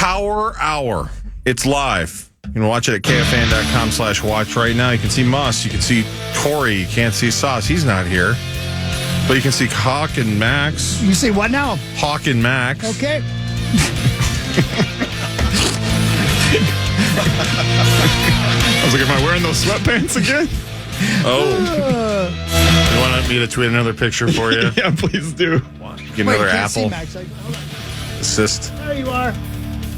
Power Hour. It's live. You can watch it at KFAN.com/watch right now. You can see Muss. You can see Tori. You can't see Sauce. He's not here. But you can see Hawk and Max. You see what now? Hawk and Max. Okay. I was like, am I wearing those sweatpants again? You want me to tweet another picture for you? Yeah, please do. Get another can't apple. see Max. Assist. There you are.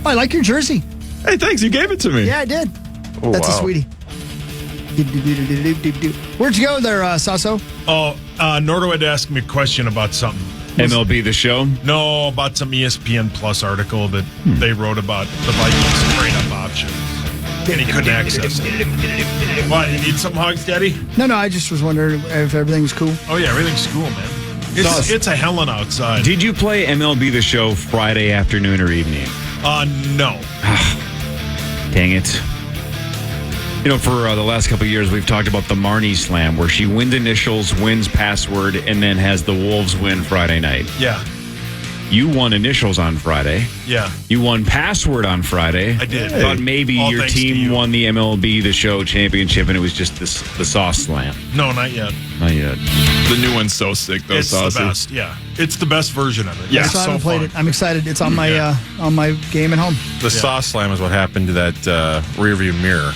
Oh, I like your jersey. Hey, thanks. You gave it to me. Yeah, I did. Oh, That's wow. a sweetie. Where'd you go there, Sasso? Oh, Nordo had asked me a question about something. MLB The Show? No, about some ESPN Plus article that they wrote about the Vikings trade-up options. And he couldn't access it. What, you need some Hogs, Daddy? No, I just was wondering if everything's cool. Oh, yeah, everyth's cool, man. It's a hellen outside. Did you play MLB The Show Friday afternoon or evening? No. Dang it. You know, for the last couple of years, we've talked about the Marnie Slam, where she wins initials, wins password, and then has the Wolves win Friday night. Yeah. You won initials on Friday. Yeah. You won password on Friday. I did. Thought maybe All your thanks to team you. won the MLB The Show championship, and it was just the Sauce Slam. No, not yet. Not yet. The new one's so sick, though, It's Saucy. the best, yeah. It's the best version of it. Yeah. It's So I so haven't played fun. it. I'm excited. It's on my game at home. The Sauce Slam is what happened to that rearview mirror.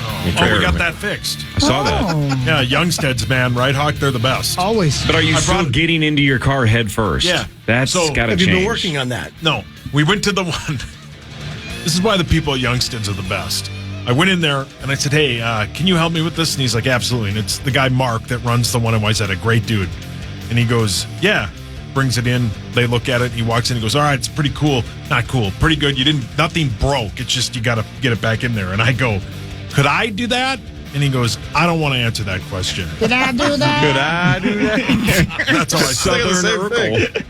Oh, we got that fixed. I saw that. Yeah, Youngsteads, man, right, Hawk? They're the best. Always. But are you I still brought it. getting into your car head first? Yeah. That's So, got to Have change. you been working on that? No, we went to the one. This is why the people at Youngsteads are the best. I went in there and I said, hey, can you help me with this? And he's like, absolutely. And it's the guy, Mark, that runs the one in Wayzata, a great dude. And he goes, yeah. Brings it in. They look at it. He walks in. He goes, all right, it's pretty cool. Not cool. Pretty good. Nothing broke. It's just you got to get it back in there. And I go, could I do that? And he goes, I don't want to answer that question. Did I do that? Could I do that? That's all I said.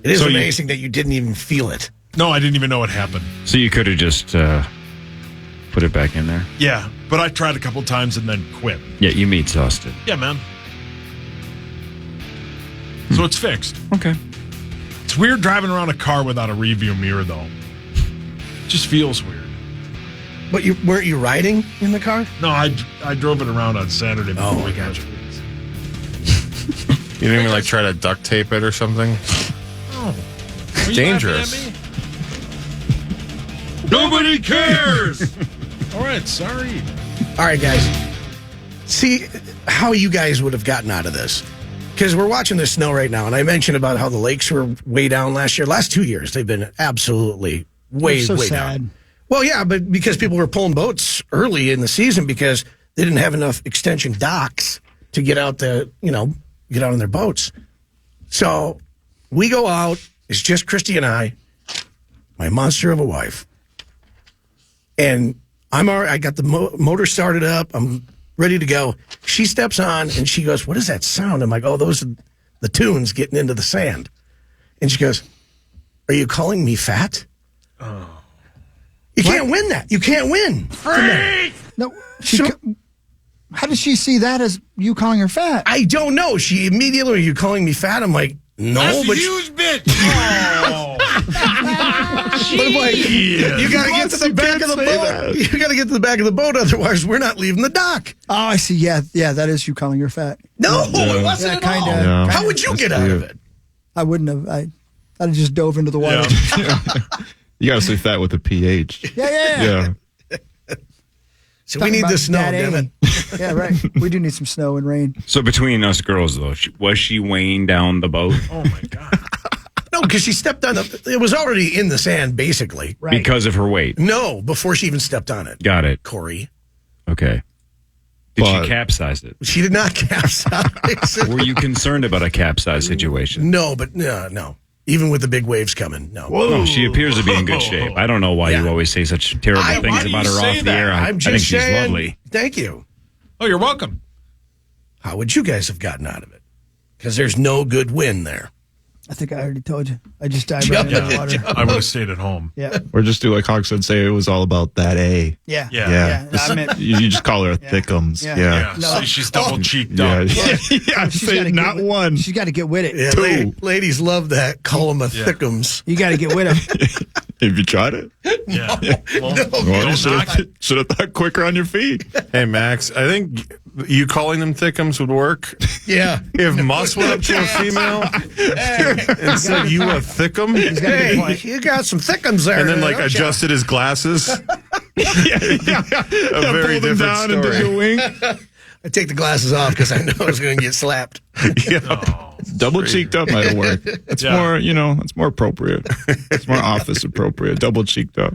It is So you- amazing that you didn't even feel it. No, I didn't even know it happened. So you could have just put it back in there? Yeah, but I tried a couple times and then quit. Yeah, you meat sauced it. Yeah, man. So it's fixed. Okay. It's weird driving around a car without a rearview mirror, though. It just feels weird. But weren't you riding in the car? No, I drove it around on Saturday. Oh, before I got you. You didn't even like try to duct tape it or something? Oh. It's dangerous. Nobody cares. All right, sorry. All right, guys. See how you guys would have gotten out of this. Because we're watching the snow right now, and I mentioned about how the lakes were way down last year. Last 2 years, they've been absolutely way so down. sad. Well, yeah, but because people were pulling boats early in the season because they didn't have enough extension docks to get out get out on their boats. So we go out. It's just Christy and I, my monster of a wife. And I got the motor started up. I'm ready to go. She steps on and she goes, what is that sound? I'm like, oh, those are the tunes getting into the sand. And she goes, are you calling me fat? Oh. You can't win that. You can't win. No. So- How did she see that as you calling her fat? I don't know. She immediately, are you calling me fat? I'm like, no. That's but a huge bitch. Oh. But I'm like, you got to get to the back of the boat. You got to get to the back of the boat. Otherwise, we're not leaving the dock. Oh, I see. Yeah, that is you calling her fat. No, it wasn't at all. Yeah. How would you get out of it? I wouldn't have. I'd have just dove into the water. You got to say fat with a PH. Yeah. So we need the snow, Daddy. damn it. Yeah, right. We do need some snow and rain. So between us girls, though, was she weighing down the boat? Oh, my God. No, because she stepped on it was already in the sand, basically. Right. Because of her weight. No, before she even stepped on it. Got it. Corey. Okay. Did But- she capsize it? She did not capsize. Were you concerned about a capsize situation? No, but no. Even with the big waves coming, no. No, she appears to be in good shape. I don't know why you Yeah. always say such terrible Why things do about you her say off the that? air. I I'm think just she's saying. lovely. Thank you. Oh, you're welcome. How would you guys have gotten out of it? Because there's no good win there. I think I already told you. I just dived right into the water. I would have stayed at home. Yeah. Or just do like Hawk said, say it was all about that A. Yeah. Yeah. I meant, You just call her Thickums. Yeah. Yeah. No. So she's double cheeked Yeah. up. Yeah. she's Say gotta not get with- one. She's got to get with it. Yeah, Two. ladies love that. Call them a thickums. You got to get with him. Have you tried it? Yeah. Well, Well, don't knock it. should have thought quicker on your feet. Hey, Max, I think you calling them thickums would work. Yeah. If Mus went up to a female and said, you a thickum? He's got a good Hey, point. you got some thickums there. And then, like, don't ya? adjusted his glasses. A very Pulled him different down and did story. the wink. I take the glasses off because I know I was going to get slapped. Double cheeked up might have worked. It's more, it's more appropriate. It's more office appropriate. Double cheeked up.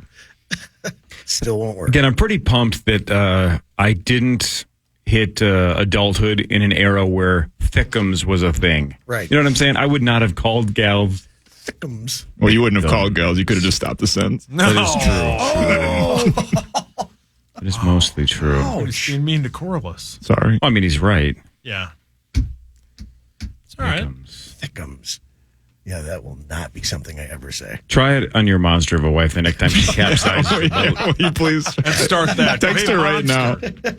Still won't work. Again, I'm pretty pumped that I didn't hit adulthood in an era where thickums was a thing. Right. You know what I'm saying? I would not have called gals. Thickums. Well, you wouldn't have called girls. You could have just stopped the sentence. No. That is mostly true. Oh, he's being mean to Corliss. Sorry. I mean, he's right. Yeah. It's all right. Thickums. Thickums. Yeah, that will not be something I ever say. Try it on your monster of a wife the next time she capsizes. Will you please Let's start that. text Hey, her right now? monster.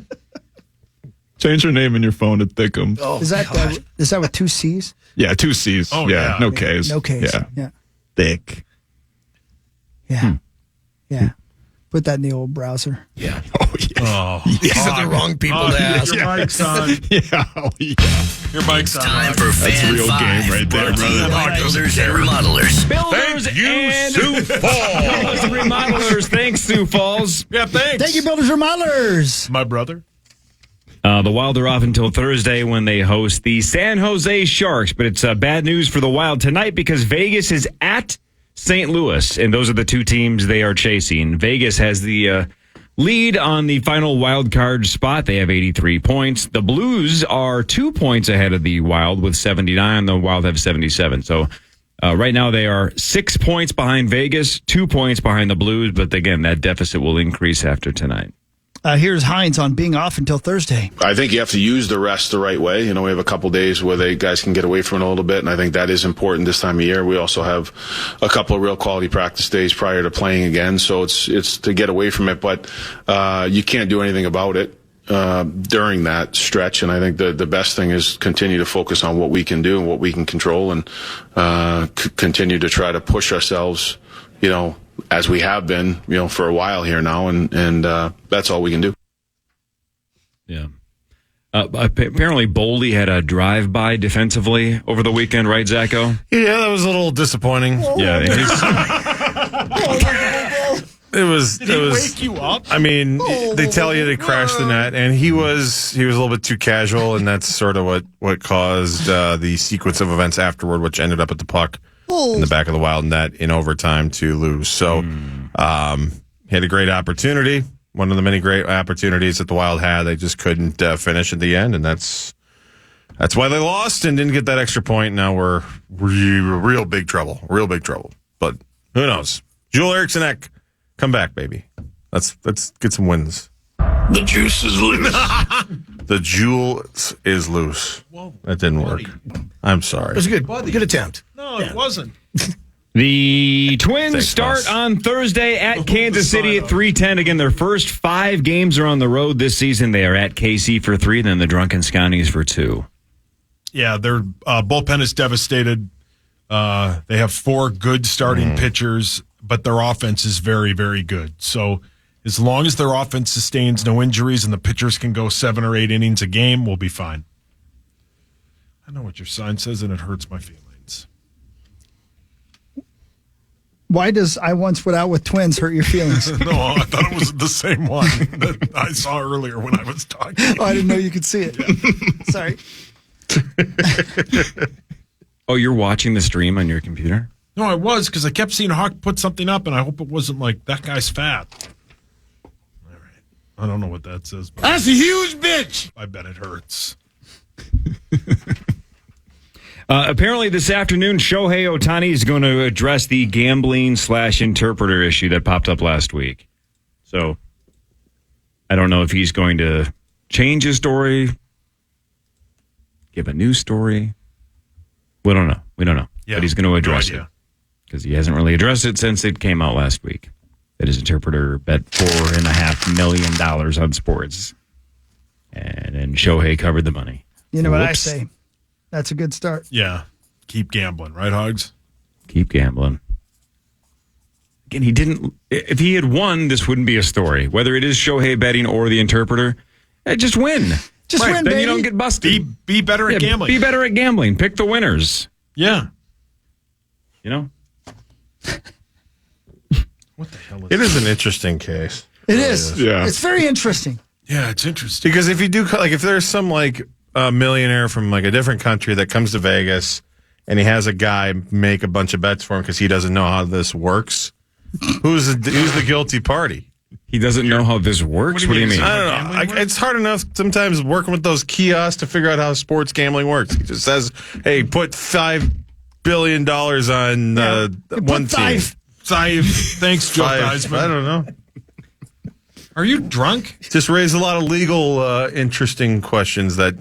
Change her name in your phone to Thickums. Oh, Is that God. is that with 2 C's? Yeah, 2 C's. Oh, yeah, yeah. no K's. No K's. Yeah, Yeah. thick. Yeah. Yeah. Put that in the old browser. Yeah. Oh yeah. Oh, These are the wrong people to ask. Your mic's on. Yeah. Oh yeah. Your mic's on. Time for That's Fan real 5, game right there, brought to you brother. by Builders and Remodelers. Builders Thank you, and Sioux Falls. Builders and Remodelers. Thanks, Sioux Falls. Yeah, thanks. Thank you, Builders Remodelers. My brother. The Wild are off until Thursday when they host the San Jose Sharks, but it's bad news for the Wild tonight because Vegas is at St. Louis, and those are the two teams they are chasing. Vegas has the lead on the final wild card spot. They have 83 points. The Blues are 2 points ahead of the Wild with 79. The Wild have 77. So right now they are 6 points behind Vegas, 2 points behind the Blues, but again, that deficit will increase after tonight. Here's Hines on being off until Thursday. I think you have to use the rest the right way. We have a couple days where they guys can get away from it a little bit, and I think that is important this time of year. We also have a couple of real quality practice days prior to playing again, so it's to get away from it, but you can't do anything about it during that stretch, and I think the best thing is continue to focus on what we can do and what we can control, and continue to try to push ourselves, as we have been, for a while here now, and that's all we can do. Yeah. Apparently, Boldy had a drive-by defensively over the weekend, right, Zacho? Yeah, that was a little disappointing. Yeah. And It was. Did he wake you up? I mean, they tell you to crash the net, and he was a little bit too casual, and that's sort of what caused the sequence of events afterward, which ended up at the puck in the back of the Wild net in overtime to lose. So, he had a great opportunity, one of the many great opportunities that the Wild had. They just couldn't finish at the end, and that's why they lost and didn't get that extra point. Now we're real big trouble, But who knows? Joel Eriksson, come back, baby. Let's get some wins. The juice is loose. The jewel is loose. Whoa, That didn't work. I'm sorry. It was a good attempt. No, it wasn't. The Twins Thanks, start boss. on Thursday at Hold Kansas the City sign at 3:10. Again, their first 5 games are on the road this season. They are at KC for 3, then the Drunken Scotties for 2. Yeah, their bullpen is devastated. They have 4 good starting pitchers, but their offense is very, very good. So as long as their offense sustains no injuries and the pitchers can go 7 or 8 innings a game, we'll be fine. I know what your sign says, and it hurts my feelings. Why does I once went out with twins hurt your feelings? No, I thought it was the same one that I saw earlier when I was talking. Oh, I didn't know you could see it. Sorry. Oh, you're watching the stream on your computer? No, I was, because I kept seeing Hawk put something up, and I hope it wasn't like, that guy's fat. All right. I don't know what that says. But That's a huge bitch. I bet it hurts. Apparently this afternoon, Shohei Ohtani is going to address the gambling/interpreter issue that popped up last week. So I don't know if he's going to change his story, give a new story. We don't know. but he's going to address it because he hasn't really addressed it since it came out last week. That his interpreter bet $4.5 million on sports. And then Shohei covered the money. You know what I say? That's a good start. Yeah. Keep gambling, right, Hogs? Keep gambling. Again, he didn't. If he had won, this wouldn't be a story. Whether it is Shohei betting or the interpreter, just win. Just win, then baby. you don't get busted. Be better at gambling. Be better at gambling. Pick the winners. Yeah. You know? What the hell is It is an interesting case. It is. Yeah. It's very interesting. Yeah, it's interesting. Because if you do, like, if there's some, like, a millionaire from, like, a different country that comes to Vegas and he has a guy make a bunch of bets for him because he doesn't know how this works, who's the guilty party? He doesn't know how this works? What do you mean? I don't know. It's hard enough sometimes working with those kiosks to figure out how sports gambling works. He just says, hey, put $5 billion on one team. Thanks, Joe Theismann. I don't know. Are you drunk? Just raised a lot of legal, interesting questions that,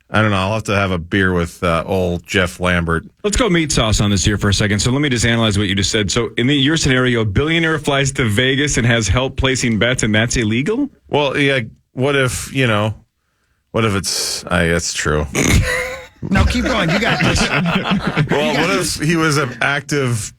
I don't know, I'll have to have a beer with old Jeff Lambert. Let's go meat sauce on this here for a second. So let me just analyze what you just said. So in your scenario, a billionaire flies to Vegas and has help placing bets, and that's illegal? Well, yeah, what if it's, that's true. No, keep going. You got this. Well, what if he was an active,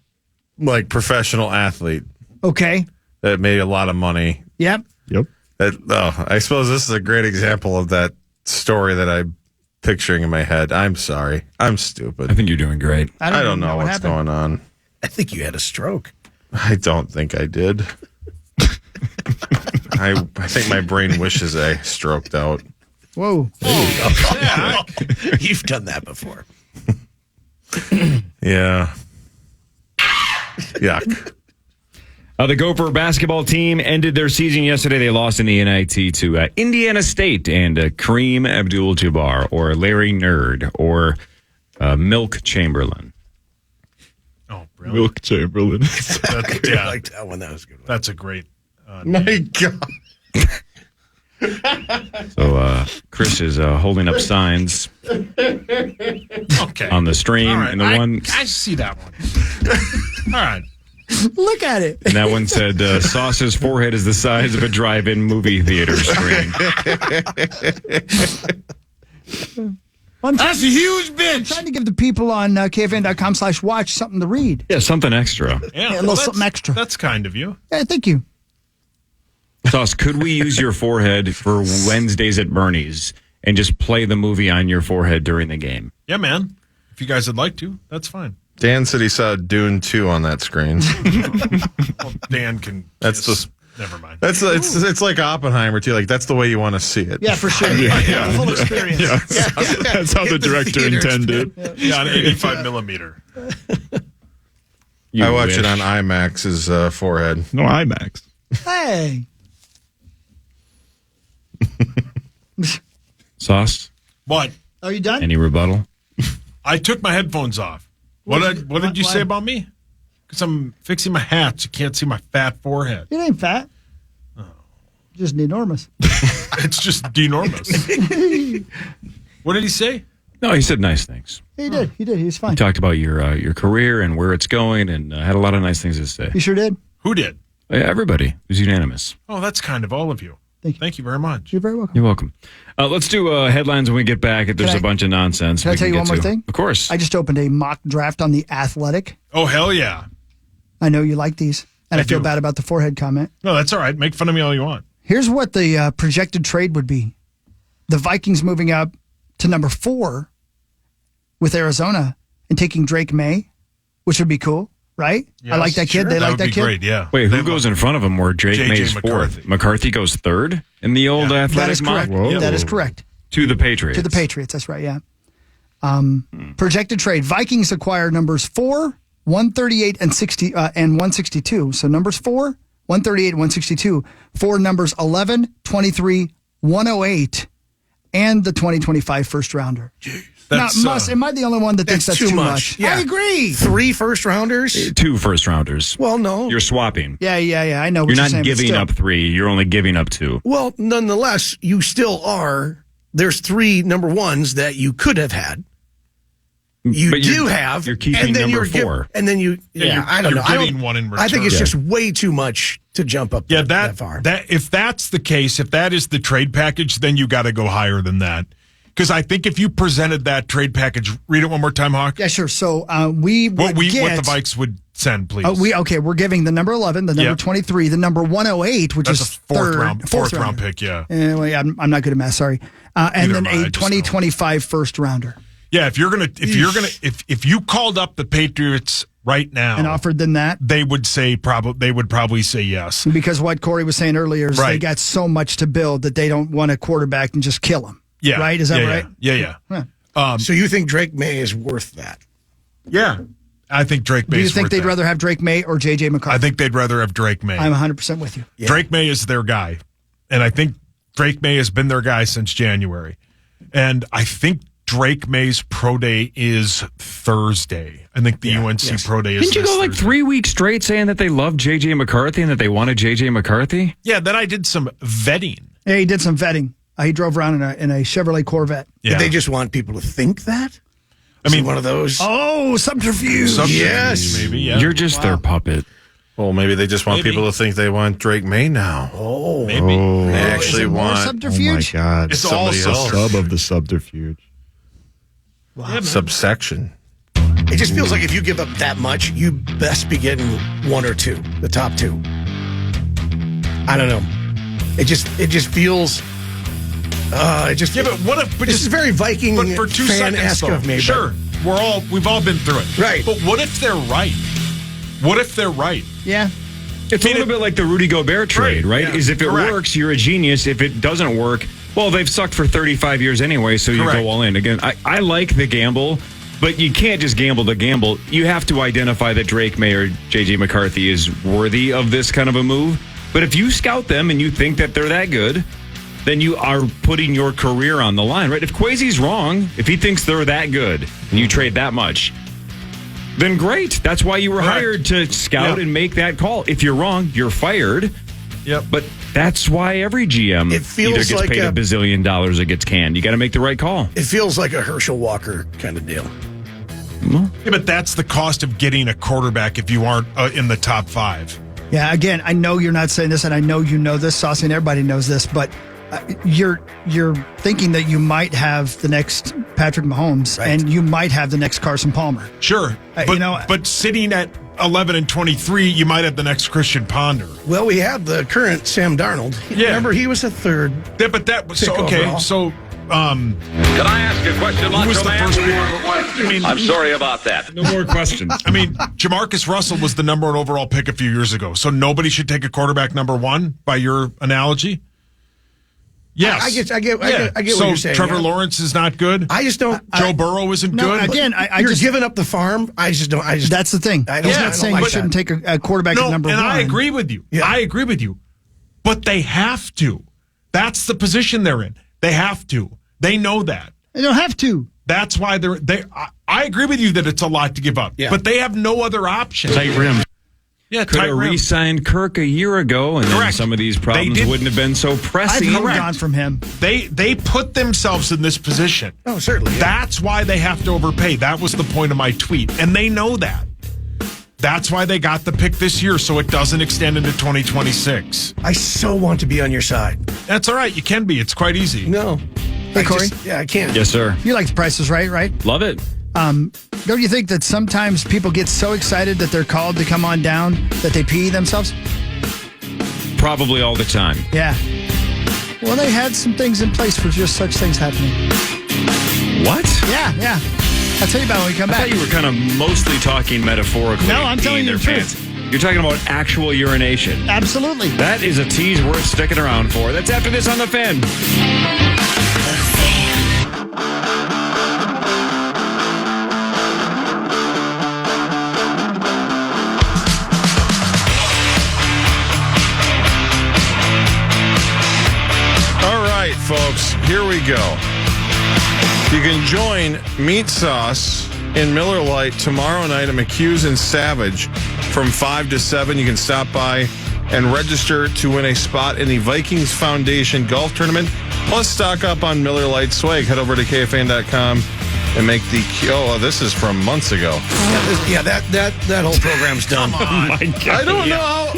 like, professional athlete Okay. that made a lot of money? Yep. Yep. I suppose this is a great example of that story that I'm picturing in my head. I'm sorry. I'm stupid. I think you're doing great. I don't know what's going on. I think you had a stroke. I don't think I did. I think my brain wishes I stroked out. Whoa. You've done that before. Yeah. Yuck. The Gopher basketball team ended their season yesterday. They lost in the NIT to Indiana State and Kareem Abdul-Jabbar or Larry Nerd or Milk Chamberlain. Oh, brilliant. Milk Chamberlain. I like that one. That was a good one. That's a great. My God. So Chris is holding up signs Okay. on the stream, All right. and the I see that one. All right. Look at it. and that one said Sauce's forehead is the size of a drive-in movie theater screen. That's a huge bitch. I'm trying to give the people on KFAN.com/watch something to read. Yeah, something extra. Yeah, a little that's- something extra. That's kind of you. Yeah, thank you. Sauce, could we use your forehead for Wednesdays at Bernie's and just play the movie on your forehead during the game? Yeah, man. If you guys would like to, that's fine. Dan said he saw Dune 2 on that screen. Well, Dan can. That's just. Never mind. It's like Oppenheimer too. Like that's the way you want to see it. Yeah, for sure. The full experience. That's how the director intended. Yeah, on 85 millimeter. You I watch wish. it on IMAX's forehead. No IMAX. Hey. Sauce, What? Are you done? any rebuttal? I took my headphones off. What did you say about me? Because I'm fixing my hat, so you can't see my fat forehead. It ain't fat. Just enormous. It's just denormous. What did he say? No, he said nice things. He did. He did. He was fine. He talked about your career and where it's going, and had a lot of nice things to say. You sure did. Who did? Everybody it was unanimous. Oh, that's kind of all of you. Thank you. Very much. You're very welcome. You're welcome. Let's do headlines when we get back. There's Can I- a bunch of nonsense. Can I we tell you get one more to. thing? Of course. I just opened a mock draft on The Athletic. Oh, hell yeah. I know you like these, and I feel do. bad about the forehead comment. No, that's all right. Make fun of me all you want. Here's what the projected trade would be. The Vikings moving up to number 4 with Arizona and taking Drake May, which would be cool, right? I like that kid. Sure. They like would that be kid. great, yeah. Wait, They who goes in front of him where Drake J.J. May's McCarthy. fourth? McCarthy goes third in the old That athletic is correct. model? Whoa. That is correct. To the Patriots. To the Patriots. That's right. Yeah. Projected trade. Vikings acquire numbers 4, 138, and 60 and 162. So numbers 4, 138, and 162 for numbers 11, 23, 108, and the 2025 first rounder. That's, Am I the only one that thinks that's too much? Yeah. I agree. 3 first rounders. 2 first rounders. Well, no. You're swapping. Yeah. I know. What You're not saying, but giving still. up 3. You're only giving up 2. Well, nonetheless, you still are. There's 3 number 1s that you could have had. you But do have. you're keeping and then number you're 4. and then you, I don't you're know. I getting don't, one in I think it's return. just way too much to jump up that far. That if that's the case, if that is the trade package, then you got to go higher than that. Because I think if you presented that trade package, read it one more time, Hawk. Yeah, sure. So we would What the get. Vikes would send, please. We're giving the number 11, the number Yep. 23, the number 108, which That's is a fourth round rounder. pick. Yeah, Anyway, I'm not good at math. Sorry. And Neither then am I, I a just 2025 first rounder. yeah. If you called up the Patriots right now And offered them that. they would probably say yes. Because what Corey was saying earlier is they Right. got so much to build that they don't want a quarterback and just kill him. Yeah, Right? Is that yeah, right? Yeah. So you think Drake May is worth that? Yeah. I think Drake May. Do you think they'd rather have Drake May or J.J. McCarthy? I think they'd rather have Drake May. I'm 100% with you. Yeah. Drake May is their guy. And I think Drake May has been their guy since January. And I think Drake May's pro day is Thursday. I think the UNC pro day is Didn't you this go like Thursday. 3 weeks straight saying that they love J.J. McCarthy and that they wanted J.J. McCarthy? Yeah, then I did some vetting. Yeah, he did some vetting. He drove around in a Chevrolet Corvette. Yeah. Did they just want people to think that? I mean, one of those. Oh, subterfuge. Yes. maybe, yeah. You're just their puppet. Well, maybe they just want Maybe. people to think they want Drake May now. maybe. They actually More want subterfuge? Oh my God! It's all somebody else. Sub of the subterfuge. Subsection. It just feels like if you give up that much, you best be getting one or two, the top two. I don't know. It just feels. It just. Yeah, but what if? But This is very Viking But for 2 seconds, fan-esque though, of me. but- sure, we've all been through it, Right. But what if they're right? What if they're right? Yeah. It's a little bit like the Rudy Gobert trade, right? yeah, Is if it correct. works, you're a genius. If it doesn't work, well, they've sucked for 35 years anyway, so you Correct. go all in. Again, I like the gamble, but you can't just gamble to gamble. You have to identify that Drake May or J.J. McCarthy is worthy of this kind of a move. But if you scout them and you think that they're that good, then you are putting your career on the line, right? If Kwesi's wrong, if he thinks they're that good and you trade that much, then great. That's why you were Correct. hired, to scout Yeah. and make that call. If you're wrong, you're fired. Yep. But that's why every GM It feels either gets like paid a- $1 billion or gets canned. You got to make the right call. It feels like a Herschel Walker kind of deal. Yeah, but that's the cost of getting a quarterback if you aren't in the top 5. Yeah, again, I know you're not saying this, and I know you know this, Saucy, and everybody knows this, but you're thinking that you might have the next Patrick Mahomes, Right. and you might have the next Carson Palmer. Sure, but you know- but sitting at 11 and 23, you might have the next Christian Ponder. Well, we have the current Sam Darnold. Yeah. Remember, he was a third. Yeah, but that was so Pick okay. overall. So Can I ask a question, who was Macho the Man? first? I mean, I'm sorry about that. No more questions. I mean, Jamarcus Russell was the number 1 overall pick a few years ago. So nobody should take a quarterback number 1 by your analogy. Yes, I get what so you're saying. Trevor yeah. Lawrence is not good. I just don't. Joe Burrow isn't No, good. again, I You're just giving up the farm. I just don't. that's the thing. I don't- He's I not don't saying like you shouldn't that. take a quarterback at number and 1. I agree with you. Yeah. I agree with you. But they have to. That's the position they're in. They have to. They know that. They don't have to. That's why I agree with you that it's a lot to give up. Yeah. But they have no other option. Tight rim. Yeah, Could tight have rim. re-signed Kirk a year ago, and then Correct. some of these They problems did- wouldn't have been so I've pressing. moved Correct. on from him. They put themselves in this position. Oh, certainly. Yeah. That's why they have to overpay. That was the point of my tweet. And they know that. That's why they got the pick this year, so it doesn't extend into 2026. I so want to be on your side. That's all right. You can be. It's quite easy. No. Hey, Corey? I can't. Yes, sir. You like the prices right? Love it. Don't you think that sometimes people get so excited that they're called to come on down that they pee themselves? Probably all the time. Yeah. Well, they had some things in place for just such things happening. What? Yeah. I'll tell you about it when we come I back. thought you were kind of mostly talking metaphorically. No, I'm telling peeing you their the truth. pants. You're talking about actual urination. Absolutely. That is a tease worth sticking around for. That's after this on The Fan. All right, folks, here we go. You can join Meat Sauce in Miller Lite tomorrow night at McHugh's and Savage from 5 to 7. You can stop by and register to win a spot in the Vikings Foundation Golf Tournament. Plus, stock up on Miller Lite swag. Head over to KFAN.com and make the... Oh, this is from months ago. That whole program's done. My God. I don't know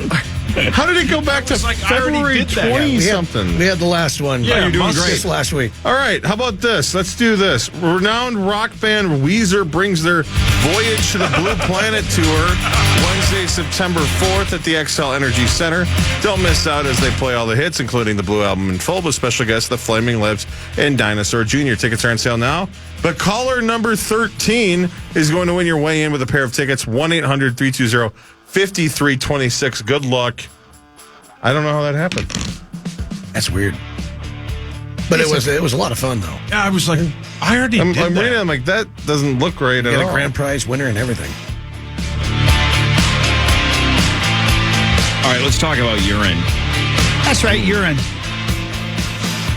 how did it go back to I already February did that. 20-something? We had the last one. Yeah, you're doing just great. last week. All right, how about this? Let's do this. Renowned rock band Weezer brings their Voyage to the Blue Planet tour Wednesday, September 4th at the XL Energy Center. Don't miss out as they play all the hits, including the Blue Album in full, with special guests The Flaming Lips and Dinosaur Jr. Tickets are on sale now. But caller number 13 is going to win your way in with a pair of tickets. 1-800-320-5326. Good luck. I don't know how that happened. That's weird. But it was a lot of fun, though. Yeah, I was like, I already I'm did that. reading it, I'm like, that doesn't look right You at got all. a grand prize winner and everything. All right, let's talk about urine. That's right, urine.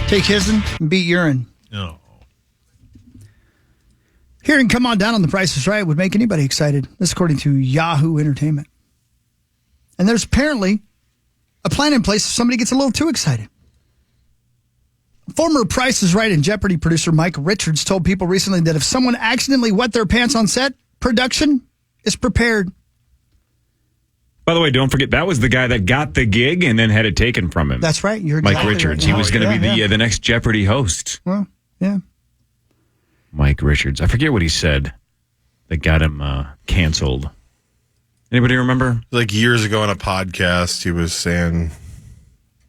Take hisn and beat urine. No. Hearing "Come On Down" on The Price is Right would make anybody excited. This according to Yahoo Entertainment. And there's apparently a plan in place if somebody gets a little too excited. Former Price is Right and Jeopardy producer Mike Richards told people recently that if someone accidentally wet their pants on set, production is prepared. By the way, don't forget, that was the guy that got the gig and then had it taken from him. That's right. You're Mike exactly Richards. right. He was going to Yeah, be the next Jeopardy host. Well, yeah. Mike Richards. I forget what he said that got him canceled. Anybody remember? Like years ago on a podcast, he was saying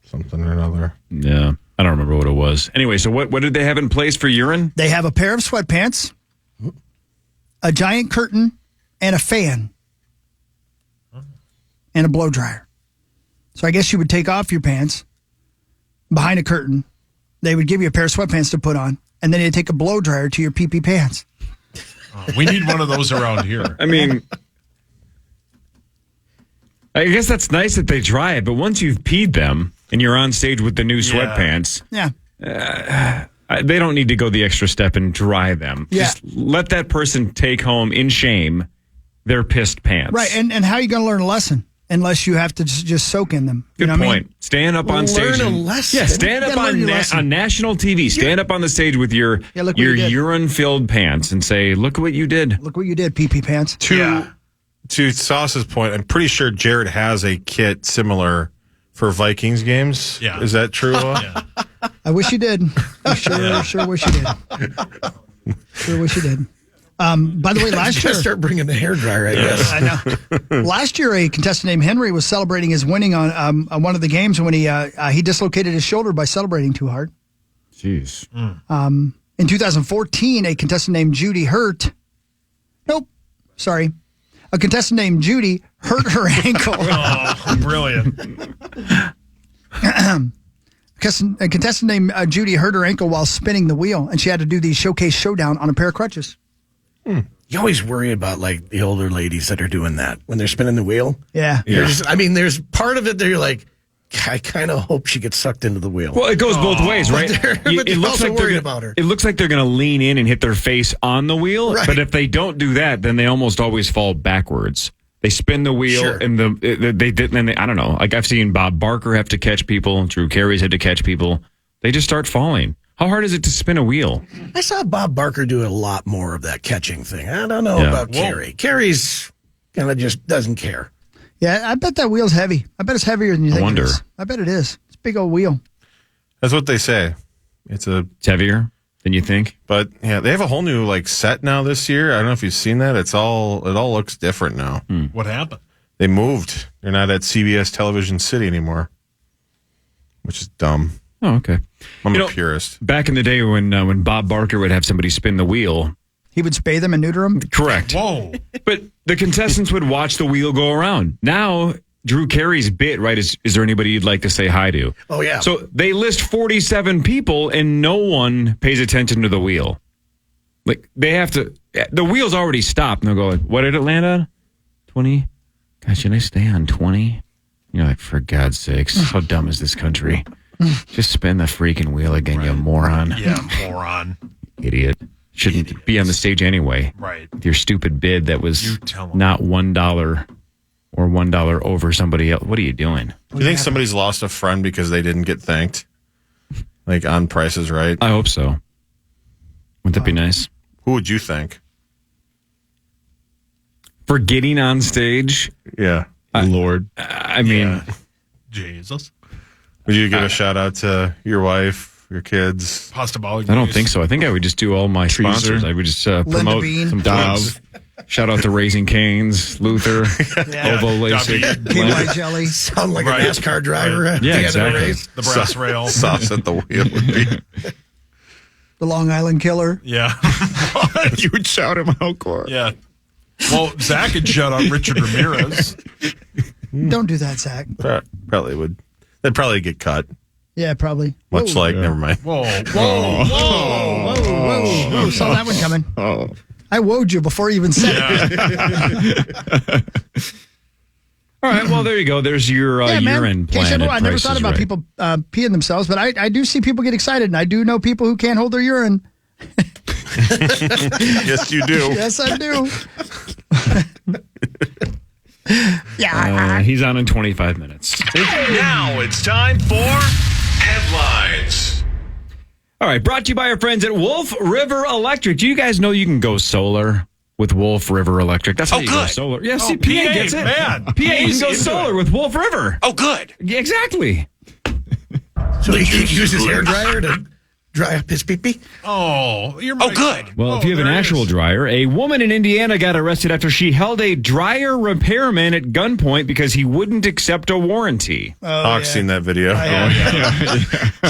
something or another. Yeah, I don't remember what it was. Anyway, so what did they have in place for urine? They have a pair of sweatpants, a giant curtain, and a fan, and a blow dryer. So I guess you would take off your pants behind a curtain. They would give you a pair of sweatpants to put on, and then you'd take a blow dryer to your pee-pee pants. Oh, we need one of those around here. I mean, I guess that's nice that they try it, but once you've peed them and you're on stage with the new sweatpants, Yeah. they don't need to go the extra step and dry them. Yeah. Just let that person take home in shame their pissed pants. Right, and how are you going to learn a lesson unless you have to just soak in them? Good You know what I point. mean? Stand up on stage. Learn a and- lesson. Yeah, stand You up gotta learn on your lesson. on national TV. Stand up on the stage with your Yeah, look what you did. urine-filled pants and say, "Look what you did." Look what you did, pee-pee pants. To Sauce's point, I'm pretty sure Jared has a kit similar for Vikings games. Yeah. Is that true? Yeah. I wish you did. I sure wish you did. Sure wish you did. By the way, last Gotta year... start bringing the hairdryer, I guess. I know. Last year, a contestant named Henry was celebrating his winning on one of the games when he dislocated his shoulder by celebrating too hard. Jeez. In 2014, a contestant named Judy hurt. Nope, sorry. A contestant named Judy hurt her ankle. Oh, brilliant. A contestant named Judy hurt her ankle while spinning the wheel, and she had to do the showcase showdown on a pair of crutches. You always worry about like the older ladies that are doing that when they're spinning the wheel. Yeah. You're just, I mean, there's part of it that you're like, I kind of hope she gets sucked into the wheel. Well, it goes both ways, right? But they're also worried about her. It looks like they're going to lean in and hit their face on the wheel. Right. But if they don't do that, then they almost always fall backwards. They spin the wheel, Sure. and they didn't. And I don't know. Like I've seen Bob Barker have to catch people. Drew Carey's had to catch people. They just start falling. How hard is it to spin a wheel? I saw Bob Barker do a lot more of that catching thing. I don't know Yeah. about Carey. Carey's kind of just doesn't care. Yeah, I bet that wheel's heavy. I bet it's heavier than you think wonder. it is. I bet it is. It's a big old wheel. That's what they say. It's heavier than you think. but yeah, they have a whole new like set now this year. I don't know if you've seen that. It all looks different now. What happened? They moved. They're not at CBS Television City anymore, which is dumb. Oh, okay. I'm You a know, purist. Back in the day when Bob Barker would have somebody spin the wheel. He would spay them and neuter them. Correct. Whoa. But the contestants would watch the wheel go around. Now, Drew Carey's bit, right, is there anybody you'd like to say hi to? Oh, yeah. So they list 47 people and no one pays attention to the wheel. Like, they have to, the wheel's already stopped and they'll go like, what did it land on? 20? God, should I stay on 20? You're like, for God's sakes, how dumb is this country? Just spin the freaking wheel again, you moron. Yeah, moron. Idiot. Shouldn't be on the stage anyway. Right. With your stupid bid that was You tell 'em. not $1 or $1 over somebody else. What are you doing? Do you think somebody's lost a friend because they didn't get thanked? Like on Price is Right? I hope so. Wouldn't that be nice? Who would you think? For getting on stage, Yeah. Lord. I mean, Jesus. Would you give a shout out to your wife, your kids? Pasta ball. I don't think so. I think I would just do all my sponsors. I would just promote Bean. some clubs. Shout out to Raising Canes, Luther, Ovo LASIK. KY Jelly. Sound like Right. a NASCAR driver at Yeah, the end of the exactly. race. The brass rail. Sauce at the wheel would be. The Long Island Killer. Yeah. You would shout him out, Cor. Yeah. Well, Zach had shut out Richard Ramirez. Don't do that, Zach. Probably would. They'd probably get cut. Yeah, probably. Much like, never mind. Whoa. Whoa. Saw that one coming. Oh. I woed you before you even said it. All right, well, there you go. There's your Yeah, man. urine In case plan. you know, at I never Price thought is about Right. people peeing themselves, but I do see people get excited, and I do know people who can't hold their urine. Yes, you do. Yes, I do. Yeah. He's on in 25 minutes. Now it's time for headlines. All right, brought to you by our friends at Wolf River Electric. Do you guys know you can go solar with Wolf River Electric? That's how you go good. solar. Yeah, see, Oh, PA PA, gets it. man. PA, you can He's go into solar it. with Wolf River. Oh, good. Yeah, exactly. So he used his hair dryer to dry up his pee-pee? Oh, you're Oh, good. Well, if you have an there it actual is. dryer, a woman in Indiana got arrested after she held a dryer repairman at gunpoint because he wouldn't accept a warranty. Hawk's seen that video.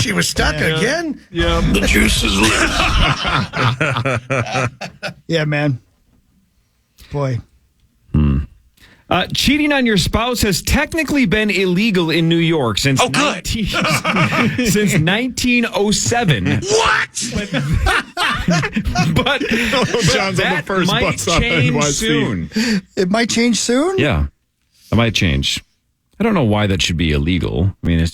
She was stuck again? Yeah. The juice is loose. Yeah, man. Boy. Cheating on your spouse has technically been illegal in New York since Oh, good. since 1907. What? But John's on the that first might bus on change NYC. soon. It might change soon? Yeah, that might change. I don't know why that should be illegal. I mean,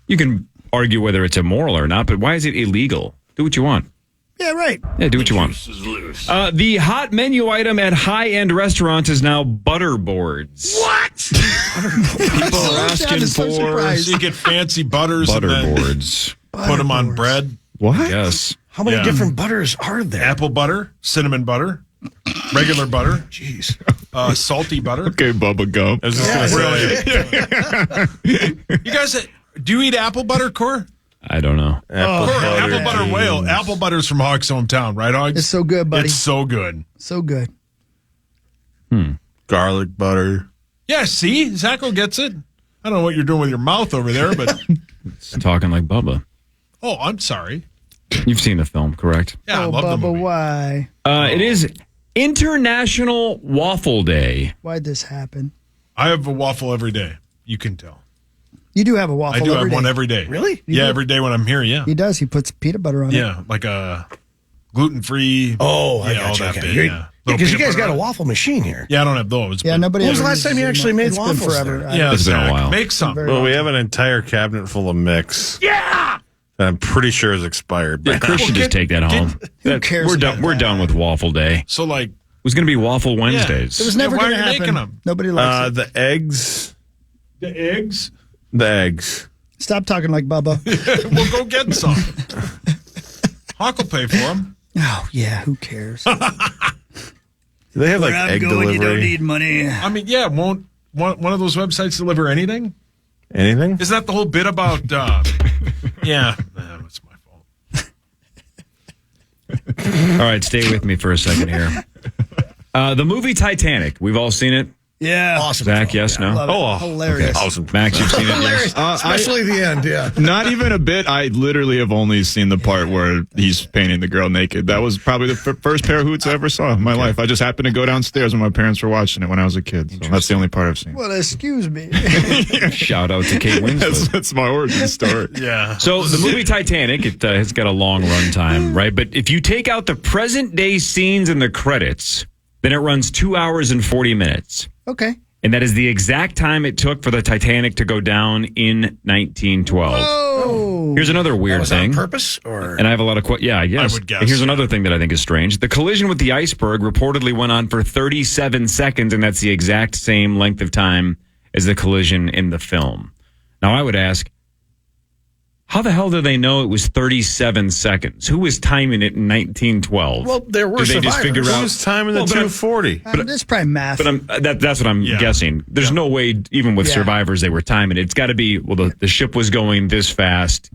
you can argue whether it's immoral or not, but why is it illegal? Do what you want. Yeah, right. Yeah, do what you want. Juice is loose. The hot menu item at high-end restaurants is now butter boards. What? People are asking is so for surprised. So you get fancy butters butter and then boards. put them on bread. What? Yes. How many Yeah. different butters are there? Apple butter, cinnamon butter, regular butter, Jeez. salty butter. Okay, Bubba Gump. I was just going to say. You guys, do you eat apple butter, Cor? I don't know. Apple Cor, butter. apple butter whale. Apple butter's from Hog's hometown, right, Hogs? It's so good, buddy. It's so good. So good. Garlic butter. Yeah, see? Zacho gets it. I don't know what you're doing with your mouth over there, but It's talking like Bubba. oh, I'm sorry. You've seen the film, correct? Yeah, I Oh, love the Bubba, movie. why? It is International Waffle Day. Why'd this happen? I have a waffle every day. You can tell. You do have a waffle I do have every one day. every day. Really? Yeah, every day when I'm here, yeah. He does. He puts peanut butter on it. Yeah, like a gluten-free. Oh, I yeah, got all you. that Okay. bit, You're- yeah. Because Little you guys peanut got a butter on it. waffle machine here. Yeah, I don't have those. Yeah, but- nobody When was ever the last time uses you it actually anymore. made It's been waffles forever. there? I- Yeah, It's been a Zach, while. Make some. Very Well, we have an entire cabinet full of mix. Yeah. That I'm pretty sure is expired. by Yeah, Chris now. should just take that home. Who cares We're about done. We're that? done with Waffle Day. It So, like, was going to be Waffle Wednesdays. It was never why going are to you happen. making them? Nobody likes it. The eggs. the eggs, The eggs. Stop talking like Bubba. we'll go get some. Hawk will pay for them. Oh, yeah. Who cares? Do they have like egg delivery? money. I mean, yeah, won't one of those websites deliver anything? Anything? Isn't that the whole bit about, yeah, it's my fault. All right, stay with me for a second here. The movie Titanic. We've all seen it. Yeah. Awesome. Zach, yes, no? Love it. Hilarious. Awesome. Max, you've seen it, yes? Especially the end, yeah. Not even a bit. I literally have only seen the part where he's painting the girl naked. That was probably the first pair of hoots I ever saw in my life. I just happened to go downstairs when my parents were watching it when I was a kid. So that's the only part I've seen. Well, excuse me. Shout out to Kate Winslet. That's my origin story. Yeah. So the movie Titanic, it's got a long runtime, right? But if you take out the present day scenes and the credits, then it runs 2 hours and 40 minutes. Okay. And that is the exact time it took for the Titanic to go down in 1912. Oh. Here's another weird Was that thing. on purpose? Or And I have a lot of yeah, I guess. I would guess, And here's yeah. another thing that I think is strange. The collision with the iceberg reportedly went on for 37 seconds, and that's the exact same length of time as the collision in the film. Now, I would ask, How the hell do they know it was 37 seconds? Who was timing it in 1912? Well, there were Did they just figure survivors. out? Who's timing the 240? It's probably math. But that's what I'm guessing. There's no way, even with survivors, they were timing it. It's got to be, well, the ship was going this fast.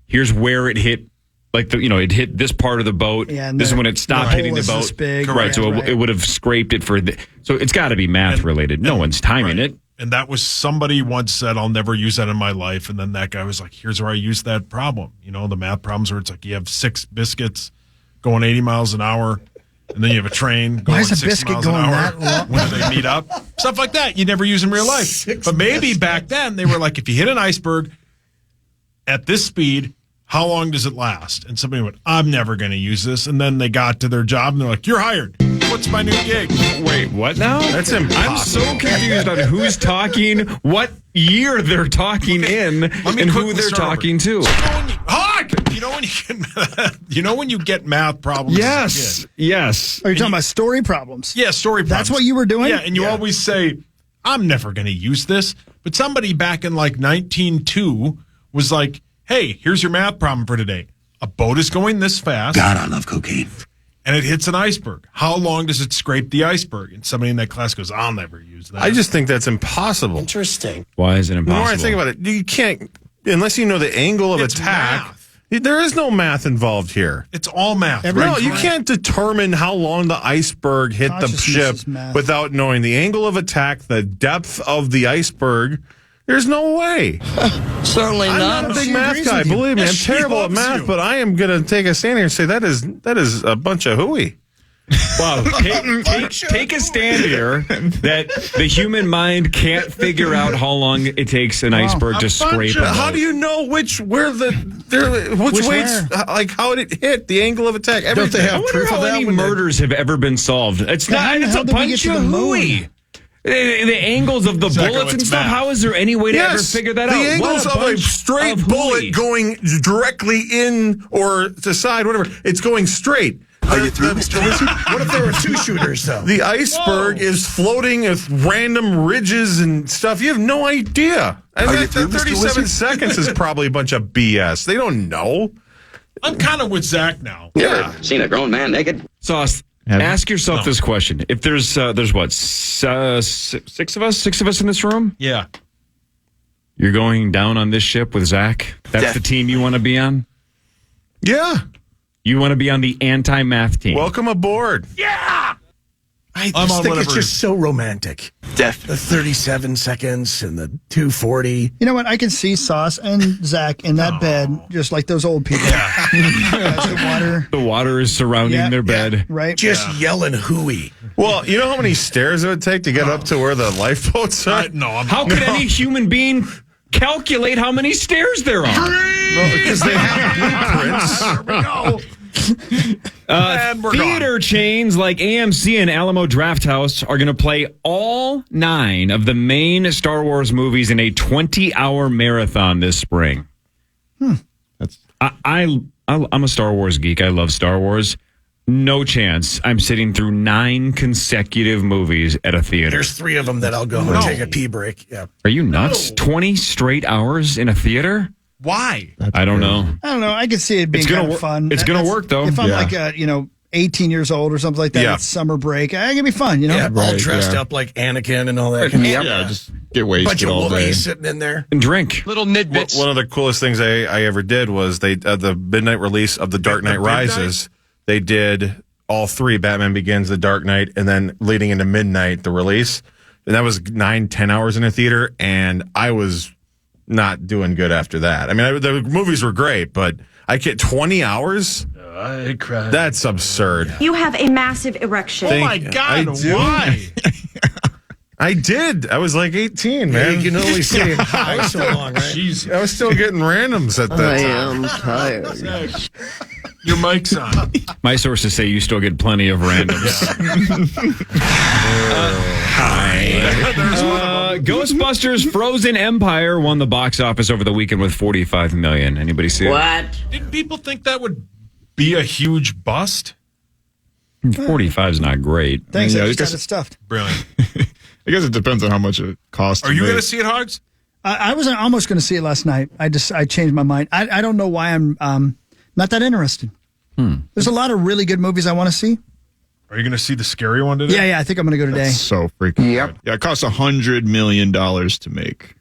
Here's where it hit. Like, it hit this part of the boat. Yeah, and this is when it stopped the hitting the hole is boat. this big. Right, so Right. it would have scraped it for so it's got to be math related. No one's timing it. And that was somebody once said, I'll never use that in my life. And then that guy was like, here's where I use that problem. The math problems where it's like you have 6 biscuits going 80 miles an hour, and then you have a train going Why is a 6 biscuit miles an going hour. that long? When do they meet up? Stuff like that. You never use in real life. But maybe back then they were like, if you hit an iceberg at this speed, how long does it last? And somebody went, I'm never going to use this. And then they got to their job and they're like, you're hired. What's my new gig? Wait, what now? That's impossible. I'm so confused on who's talking, what year they're talking in, me and who quickly they're start over. talking to. When you get math problems as a kid. Yes. Are you talking about story problems? Yeah, story problems. That's what you were doing? Yeah, and you always say, I'm never going to use this. But somebody back in like 1902 was like, hey, here's your math problem for today. A boat is going this fast. God, I love cocaine. And it hits an iceberg. How long does it scrape the iceberg? And somebody in that class goes, I'll never use that. I just think that's impossible. Interesting. Why is it The impossible? more I think about it, you can't, unless you know the angle of It's attack. math. There is no math involved here. It's all math. No, you can't determine how long the iceberg hit the Consciousness ship is math. without knowing the angle of attack, the depth of the iceberg. There's no way. Certainly I'm not. not a big She math agrees guy. with you. Believe me, Yes, I'm she terrible at loves math, you. but I am going to take a stand here and say that is a bunch of hooey. Wow, take a stand here that the human mind can't figure out how long it takes an iceberg to scrape. How do you know which weights, like how did it hit, the angle of attack, everything? Don't they I have wonder proof how of that? many when they- murders have ever been solved. It's Yeah, how not. the It's hell a did we get bunch to of the moon? hooey. The angles of the Exactly, bullets and it's stuff. math. How is there any way to ever Yes, figure that the out? angles What of a bunch straight of bullet hooey. going directly in or to side, whatever. It's going straight. Are you through, Mr. Wilson? What if there were 2 shooters, though? The iceberg is floating with random ridges and stuff. You have no idea. And Are you that through, Mr. 37 Wizard? seconds is probably a bunch of BS. They don't know. I'm kind of with Zach now. Yeah. Seen a grown man naked? Sauce, ask yourself this question: if there's what, 6 of us in this room? Yeah. You're going down on this ship with Zach. That's the team you want to be on. Yeah. You want to be on the anti-math team. Welcome aboard. I I'm just on think it's whatever. just so romantic. The 37 seconds and the 240. You know what? I can see Sauce and Zach in that bed, just like those old people. As the water, the water is surrounding Yeah, their bed. right? Just yelling hooey. Well, you know how many stairs it would take to get up to where the lifeboats are? How could any human being calculate how many stairs there are? Because they have blueprints. And we're Theater chains like AMC and Alamo Drafthouse are going to play all 9 of the main Star Wars movies in a 20-hour marathon this spring. I'm a Star Wars geek. I love Star Wars. No chance I'm sitting through 9 consecutive movies at a theater. There's 3 of them that I'll go and take a pee break. Yeah. Are you nuts? 20 straight hours in a theater? Why? I don't know. I don't know. I can see it being It's gonna kind wor- of fun. it's gonna That's- work, though. If I'm Yeah. like 18 years old or something like that, Yeah. it's summer break. It can be fun, Yeah, all Right, dressed yeah. up like Anakin and all that. Yeah, just get Bunch wasted of all day. Wookiees sitting in there. And drink. Little nidbits. One of the coolest things I ever did was the midnight release of The Dark Knight Rises. They did all 3, Batman Begins, The Dark Knight, and then leading into midnight, the release. And that was 9-10 hours in a theater, and I was not doing good after that. I mean, the movies were great, but I get 20 hours? I cried. That's absurd. You have a massive erection. Oh my God! I do. Why? I did. I was like 18, man. You can only say it high so long, right? Jesus. I was still getting randoms at that time. tired. Your mic's on. My sources say you still get plenty of randoms. Ghostbusters Frozen Empire won the box office over the weekend with $45 million. Anybody see it? What? Didn't people think that would be a huge bust? 45 is not great. Thanks. Yeah, I I just guess- got it stuffed. Brilliant. I guess it depends on how much it costs. Are you make. going to see it, Hogs? I was almost going to see it last night. I changed my mind. I don't know why I'm not that interested. There's a lot of really good movies I want to see. Are you going to see the scary one today? Yeah, I think I'm going to go today. That's so freaking good. Yeah, it costs $100 million to make.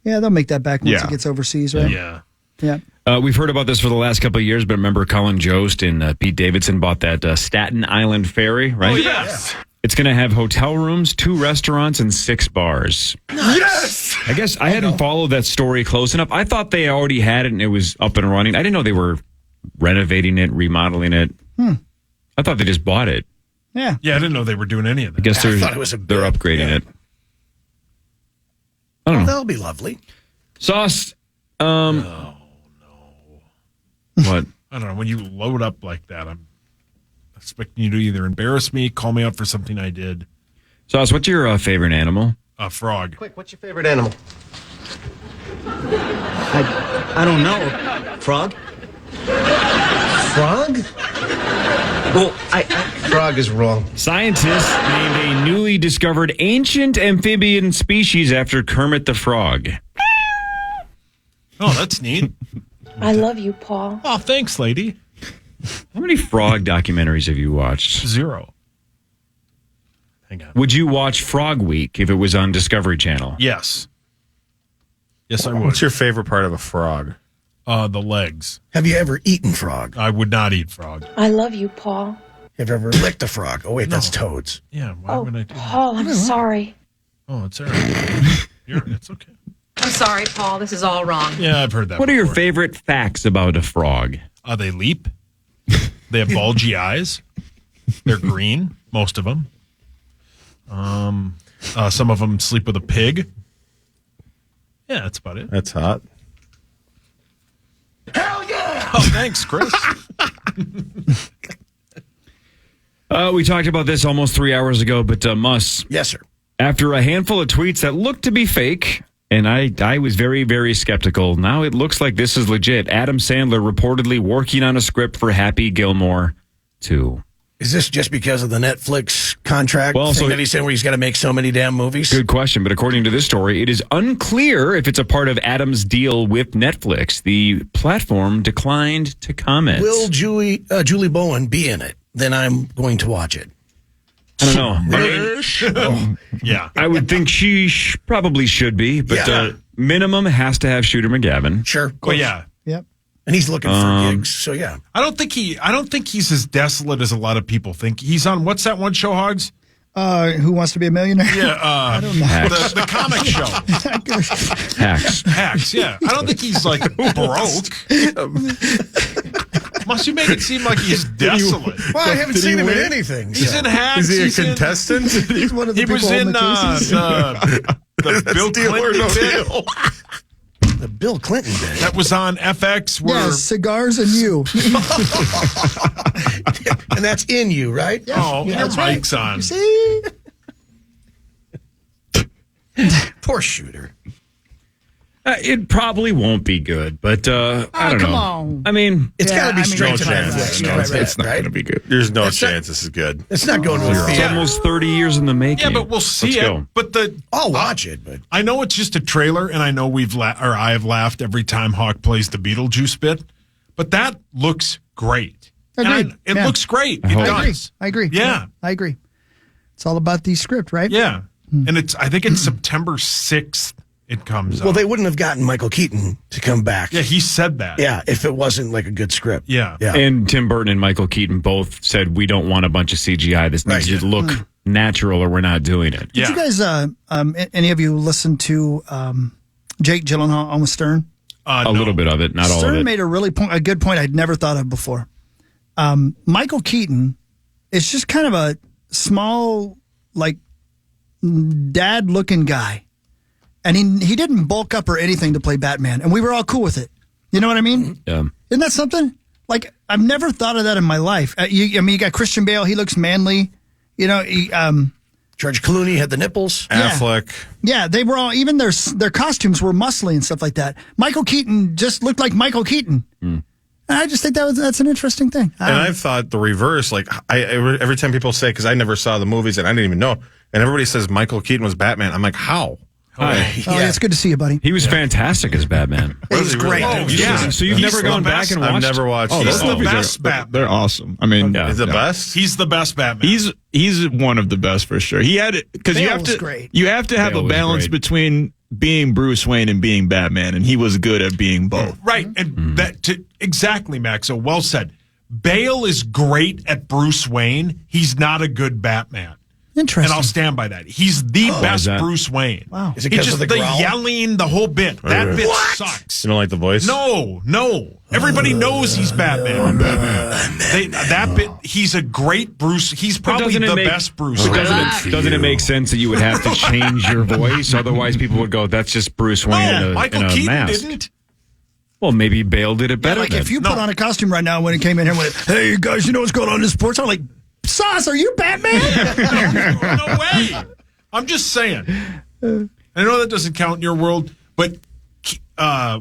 Yeah, they'll make that back once it gets overseas, right? Yeah. We've heard about this for the last couple of years, but remember Colin Jost and Pete Davidson bought that Staten Island ferry, right? Oh, yes. It's going to have hotel rooms, 2 restaurants, and 6 bars. Yes! I guess I hadn't followed that story close enough. I thought they already had it and it was up and running. I didn't know they were renovating it, remodeling it. I thought they just bought it. Yeah. Yeah, I didn't know they were doing any of that. I guess I thought it was a they're bit, upgrading it. I don't know. That'll be lovely. Sauce. No. What? I don't know. When you load up like that, I'm expecting you to either embarrass me, call me out for something I did. Sauce, what's your favorite animal? A frog. Quick, what's your favorite animal? I don't know. Frog? Frog? Well, frog is wrong. Scientists named a newly discovered ancient amphibian species after Kermit the Frog. Oh, that's neat. I love you, Paul. Oh, thanks, lady. How many frog documentaries have you watched? 0. Hang on. Would you watch Frog Week if it was on Discovery Channel? Yes. Yes, I would. What's your favorite part of a frog? The legs. Have you ever eaten frog? I would not eat frog. I love you, Paul. Have you ever licked a frog? Oh, wait, that's toads. Yeah, why would I do that? Paul, I'm sorry. Oh, it's all right. It's okay. I'm sorry, Paul. This is all wrong. Yeah, I've heard that What are your before. favorite facts about a frog? They leap. They have bulgy eyes. They're green, most of them. Some of them sleep with a pig. Yeah, that's about it. That's hot. Hell yeah! Oh, thanks, Chris. We talked about this almost 3 hours ago, but Muss, Yes, sir. after a handful of tweets that looked to be fake, and I was very, very skeptical, now it looks like this is legit. Adam Sandler reportedly working on a script for Happy Gilmore 2. Is this just because of the Netflix contract thing that he's saying where he's got to make so many damn movies? Good question, but according to this story, it is unclear if it's a part of Adam's deal with Netflix. The platform declined to comment. Will Julie Bowen be in it? Then I'm going to watch it. I don't know. Yeah. I would think she probably should be, but minimum has to have Shooter McGavin. Sure. Well, yeah. Yep. And he's looking for gigs, so yeah. I don't think he's as desolate as a lot of people think. He's on what's that one show, Hogs? Who Wants to Be a Millionaire? Yeah, I don't know. the comic show. Hacks. Yeah, I don't think he's like broke. Must you make it seem like he's desolate? Well, I haven't seen him in anything. He's in Hacks. Is he a contestant? He's one of the He people was on in the cases. the Bill Deal or Clinton No bit. Deal. The Bill Clinton bit. That was on FX. Where Yes, Cigars and You. And that's in you, right? oh, Yeah, your that's right. mic's on. You see? Poor Shooter. It probably won't be good, but I don't come know. on. I mean, It's got to be straight no to chance. Netflix. No, Right, It's not right? going to be good. There's no That's not- chance this is good. It's not going to a it's theater. almost 30 years in the making. Yeah, but we'll see Let's it. go. But I'll watch it, but I know it's just a trailer, and I know I have laughed every time Hawk plays the Beetlejuice bit. But that looks great. Agreed. It Yeah. looks great. It hope. does. I agree. Yeah. I agree. It's all about the script, right? Yeah. And I think it's September 6th it comes well, out. they wouldn't have gotten Michael Keaton to come back. Yeah, he said that. Yeah, if it wasn't like a good script. Yeah. Yeah. And Tim Burton and Michael Keaton both said, we don't want a bunch of CGI. This needs to look natural or we're not doing it. Yeah. Did you guys, any of you listen to Jake Gyllenhaal on with Stern? A little bit of it, not all of Stern it. made a good point I'd never thought of before. Michael Keaton is just kind of a small, like, dad-looking guy. And he didn't bulk up or anything to play Batman. And we were all cool with it. You know what I mean? Yeah. Isn't that something? Like, I've never thought of that in my life. You got Christian Bale. He looks manly. You know, George Clooney had the nipples. Affleck. yeah, they were all, even their costumes were muscly and stuff like that. Michael Keaton just looked like Michael Keaton. And I just think that's an interesting thing. And I've thought the reverse. Like every time people say, because I never saw the movies and I didn't even know, and everybody says Michael Keaton was Batman. I'm like, how? Hi. Oh, yeah, it's good to see you, buddy. He was fantastic as Batman. He was great. Oh, yeah. So you've He's never the gone best. back and watched? I've never watched. Oh, He's those the movies best are, Batman. They're awesome. I mean, Is the best? He's the best Batman. he's one of the best for sure. He had because you Bale have was to great. you have to have Bale a was balance great. between being Bruce Wayne and being Batman, and he was good at being both. Right. And exactly, Max. So well said. Bale is great at Bruce Wayne. He's not a good Batman. Interesting. And I'll stand by that. He's the best that? Bruce Wayne. Wow. Is it He 'cause just of the the growl? yelling, the whole bit. That bit sucks. You don't like the voice? No. Everybody knows he's Batman. That bit, he's a great Bruce. He's probably the best Bruce. But doesn't it make sense that you would have to change your voice? Otherwise, people would go, "That's just Bruce Wayne No, in Michael a Keaton mask." didn't. Well, maybe Bale did it better. Like then. if you put on a costume right now when it came in here and went, "Hey, you guys, you know what's going on in sports?" I'm like, "Sauce, are you Batman?" No way. I'm just saying. I know that doesn't count in your world, but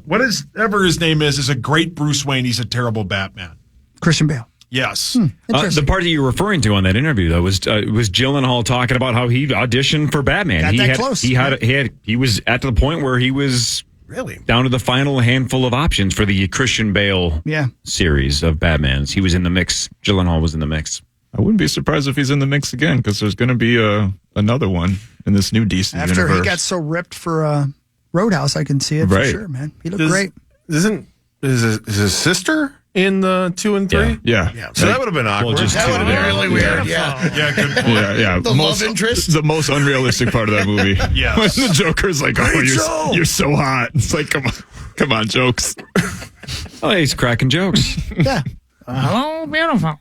whatever his name is a great Bruce Wayne. He's a terrible Batman. Christian Bale. Yes. The part that you're referring to on that interview, though, was Gyllenhaal talking about how he auditioned for Batman. Got that close. He was at the point where he was Really? down to the final handful of options for the Christian Bale series of Batmans. He was in the mix. Gyllenhaal was in the mix. I wouldn't be surprised if he's in the mix again because there's going to be another one in this new DC After universe. he got so ripped for Roadhouse, I can see it for Right. sure, man. He looked great. Is his sister in the 2 and 3? Yeah. So that would have been awkward. That would have been really weird. Yeah. Yeah, good point. Yeah. The love interest? The most unrealistic part of that movie. Yes. When the Joker's like, "Oh, you're so hot." It's like, come on, jokes. Oh, he's cracking jokes. Yeah. Hello, beautiful.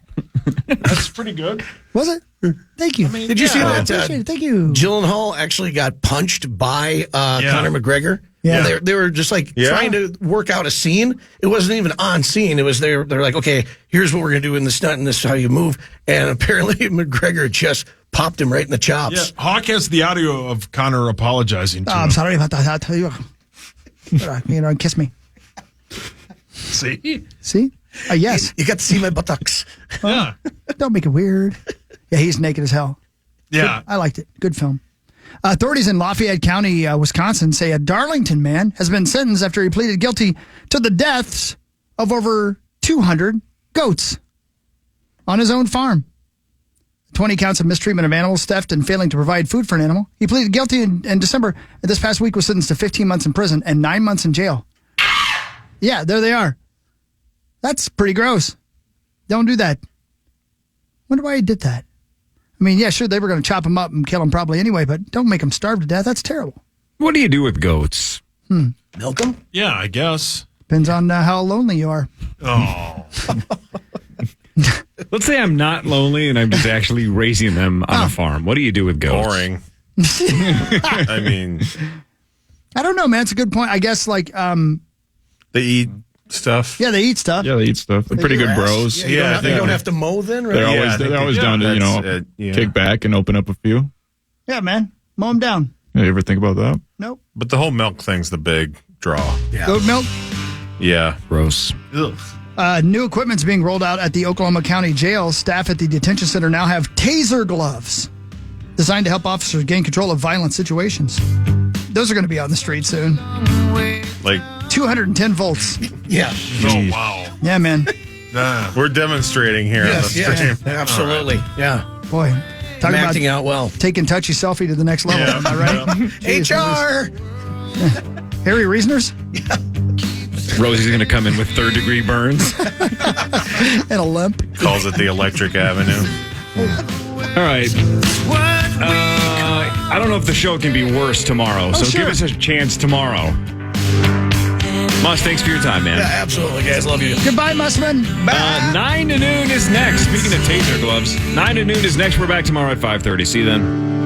That's pretty good. Was it? Thank you. Did you see that? Appreciate it. Thank you. Gyllenhaal actually got punched by Conor McGregor. Yeah. They were just like trying to work out a scene. It wasn't even on scene. It was they're like, okay, here's what we're gonna do in the stunt, and this is how you move. And apparently McGregor just popped him right in the chops. Yeah, Hawk has the audio of Connor apologizing to I'm him. sorry about that. Kiss me. See? Yes. You got to see my buttocks. Yeah. Don't make it weird. Yeah, he's naked as hell. Yeah. I liked it. Good film. Authorities in Lafayette County, Wisconsin, say a Darlington man has been sentenced after he pleaded guilty to the deaths of over 200 goats on his own farm. 20 counts of mistreatment of animals, theft, and failing to provide food for an animal. He pleaded guilty in December, and this past week was sentenced to 15 months in prison and 9 months in jail. Yeah, there they are. That's pretty gross. Don't do that. Wonder why he did that. I mean, yeah, sure, they were going to chop him up and kill him probably anyway, but don't make him starve to death. That's terrible. What do you do with goats? Milk them? Yeah, I guess. Depends on how lonely you are. Oh. Let's say I'm not lonely and I'm just actually raising them on a farm. What do you do with goats? Boring. I mean, I don't know, man. It's a good point. I guess, like, they eat stuff. yeah, they eat stuff. Yeah, they eat stuff. They're pretty good bros. Yeah, they don't have to mow then, right? They're always down to kick back and open up a few. Yeah, man. Mow them down. You ever think about that? Nope. But the whole milk thing's the big draw. Goat milk. Yeah. Gross. Ugh. New equipment's being rolled out at the Oklahoma County Jail. Staff at the detention center now have taser gloves designed to help officers gain control of violent situations. Those are going to be out in the street soon. Like, 210 volts. Yeah. Oh, wow. Yeah, man. we're demonstrating here on the stream. Absolutely. Yeah. Boy, I'm talk about acting out well. taking touchy selfie to the next level. Yeah. Am I right? Jeez, HR! Harry Reasoners Rosie's going to come in with third-degree burns. and a limp. Calls it the Electric Avenue. All right. I don't know if the show can be worse tomorrow, so sure. give us a chance tomorrow. Moss, thanks for your time, man. Yeah, absolutely, guys. Love you. Goodbye, Mussman. Bye. 9 to noon is next. Speaking of taser gloves, 9 to noon is next. We're back tomorrow at 5:30. See you then.